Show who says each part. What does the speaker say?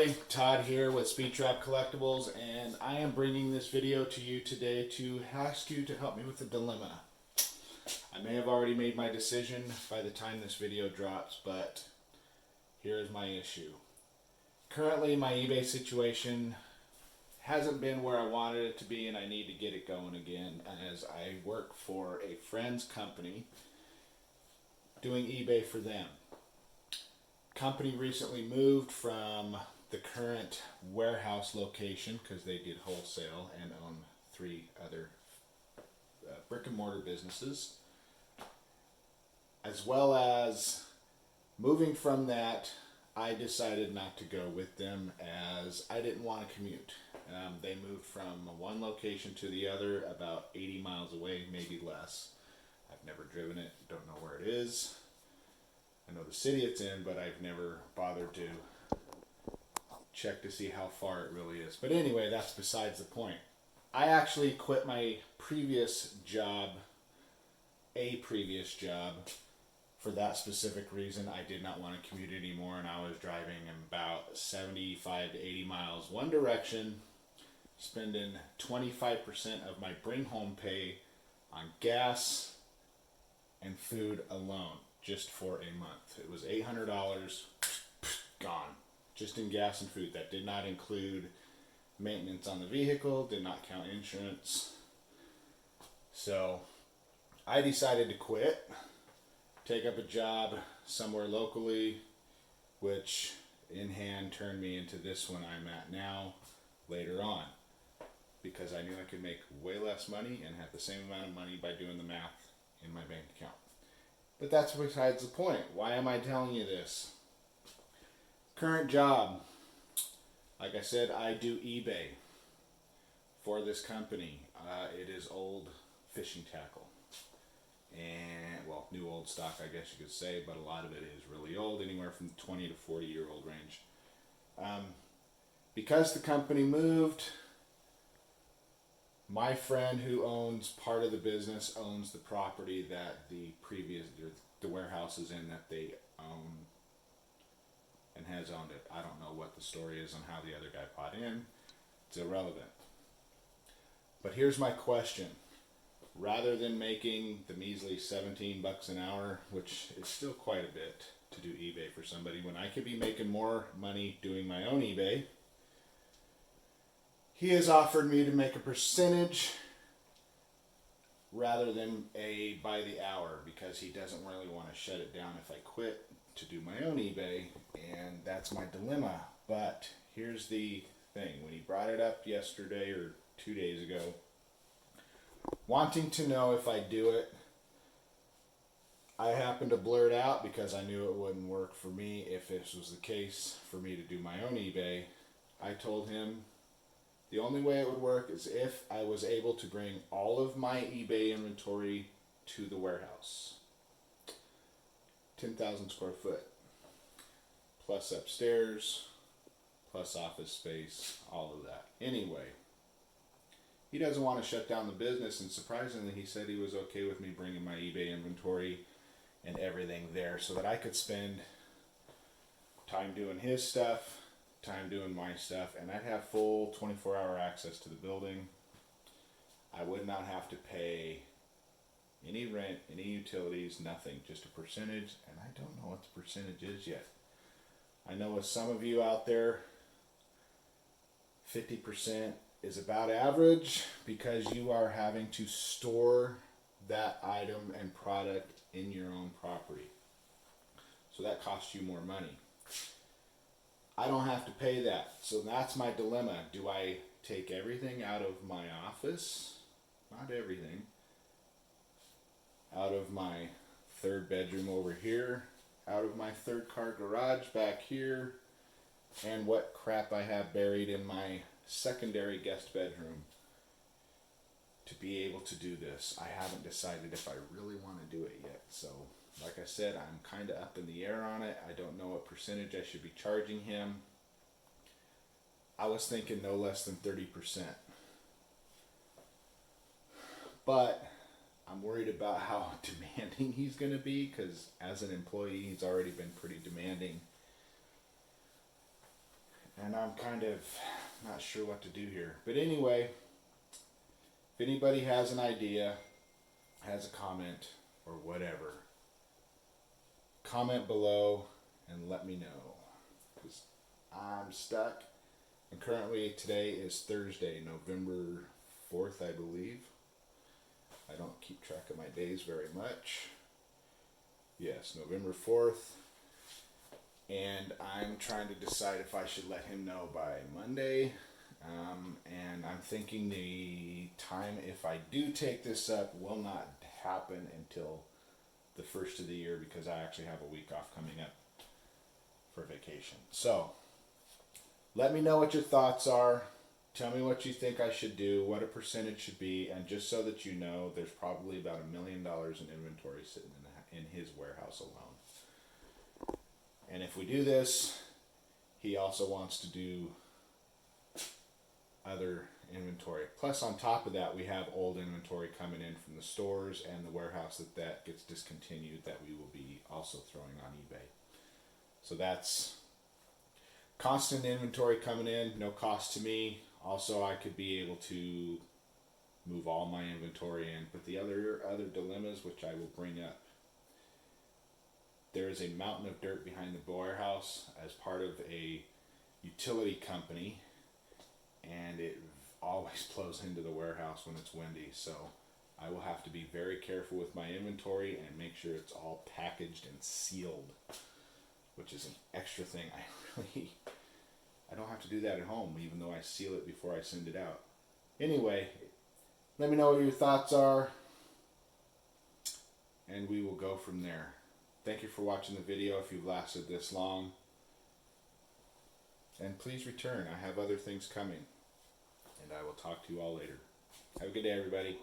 Speaker 1: everybody, Todd here with Speed Trap Collectibles, and I am bringing this video to you today to ask you to help me with a dilemma. I may have already made my decision by the time this video drops, but here is my issue. Currently, my eBay situation hasn't been where I wanted it to be, and I need to get it going again, as I work for a friend's company doing eBay for them. Company recently moved from the current warehouse location because they did wholesale and own 3 other brick and mortar businesses, as well as moving from that. I decided not to go with them as I didn't want to commute. They moved from one location to the other about 80 miles away, maybe less. I've never driven it, don't know where it is. I know the city it's in, but I've never bothered to check to see how far it really is. But anyway, that's besides the point. I actually quit my previous job, for that specific reason. I did not want to commute anymore, and I was driving about 75 to 80 miles one direction, spending 25% of my bring home pay on gas and food alone. Just for a month. It was $800 gone, just in gas and food. That did not include maintenance on the vehicle, did not count insurance. So I decided to quit, take up a job somewhere locally, which in hand turned me into this one I'm at now later on, because I knew I could make way less money and have the same amount of money by doing the math in my bank account. But that's besides the point. Why am I telling you this? Current job. Like I said, I do eBay for this company. It is old fishing tackle. And, well, new old stock, I guess you could say, but a lot of it is really old, anywhere from 20 to 40-year-old range. Because the company moved, my friend who owns part of the business owns the property that the warehouse is in, that they own and has owned it. I don't know what the story is on how the other guy bought in. It's irrelevant. But here's my question. Rather than making the measly 17 bucks an hour, which is still quite a bit to do eBay for somebody, when I could be making more money doing my own eBay, he has offered me to make a percentage rather than a by the hour, because he doesn't really want to shut it down if I quit to do my own eBay, and that's my dilemma. But here's the thing. When he brought it up yesterday or 2 days ago, wanting to know if I do it, I happened to blurt out, because I knew it wouldn't work for me if this was the case for me to do my own eBay. I told him the only way it would work is if I was able to bring all of my eBay inventory to the warehouse. 10,000 square foot. Plus upstairs, plus office space, all of that. Anyway, he doesn't want to shut down the business, and surprisingly, he said he was okay with me bringing my eBay inventory and everything there so that I could spend time doing his stuff, time doing my stuff, and I'd have full 24-hour access to the building. I would not have to pay any rent, any utilities, nothing, just a percentage, and I don't know what the percentage is yet. I know with some of you out there, 50% is about average, because you are having to store that item and product in your own property. So that costs you more money. I don't have to pay that. So that's my dilemma. Do I take everything out of my office? Not everything. Out of my 3rd bedroom over here. Out of my 3rd car garage back here. And what crap I have buried in my secondary guest bedroom to be able to do this. I haven't decided if I really want to do it yet. So, like I said, I'm kind of up in the air on it. I don't know what percentage I should be charging him. I was thinking no less than 30%. But I'm worried about how demanding he's going to be, because as an employee, he's already been pretty demanding. And I'm kind of not sure what to do here. But anyway, if anybody has an idea, has a comment, or whatever, comment below and let me know. Because I'm stuck. And currently, today is Thursday, November 4th, I believe. I don't keep track of my days very much. Yes, November 4th. And I'm trying to decide if I should let him know by Monday. And I'm thinking the time, if I do take this up, will not happen until the first of the year, because I actually have a week off coming up for vacation. So, let me know what your thoughts are. Tell me what you think I should do, what a percentage should be, and just so that you know, there's probably about $1 million in inventory sitting in his warehouse alone. And if we do this, he also wants to do other inventory. Plus, on top of that, we have old inventory coming in from the stores and the warehouse that gets discontinued that we will be also throwing on eBay. So that's constant inventory coming in, no cost to me. Also, I could be able to move all my inventory in. But the other dilemmas, which I will bring up, there is a mountain of dirt behind the warehouse as part of a utility company, and it always flows into the warehouse when it's windy. So I will have to be very careful with my inventory and make sure it's all packaged and sealed, which is an extra thing. I don't have to do that at home, even though I seal it before I send it out. Anyway, let me know what your thoughts are, and we will go from there. Thank you for watching the video if you've lasted this long. And please return. I have other things coming. And I will talk to you all later. Have a good day, everybody.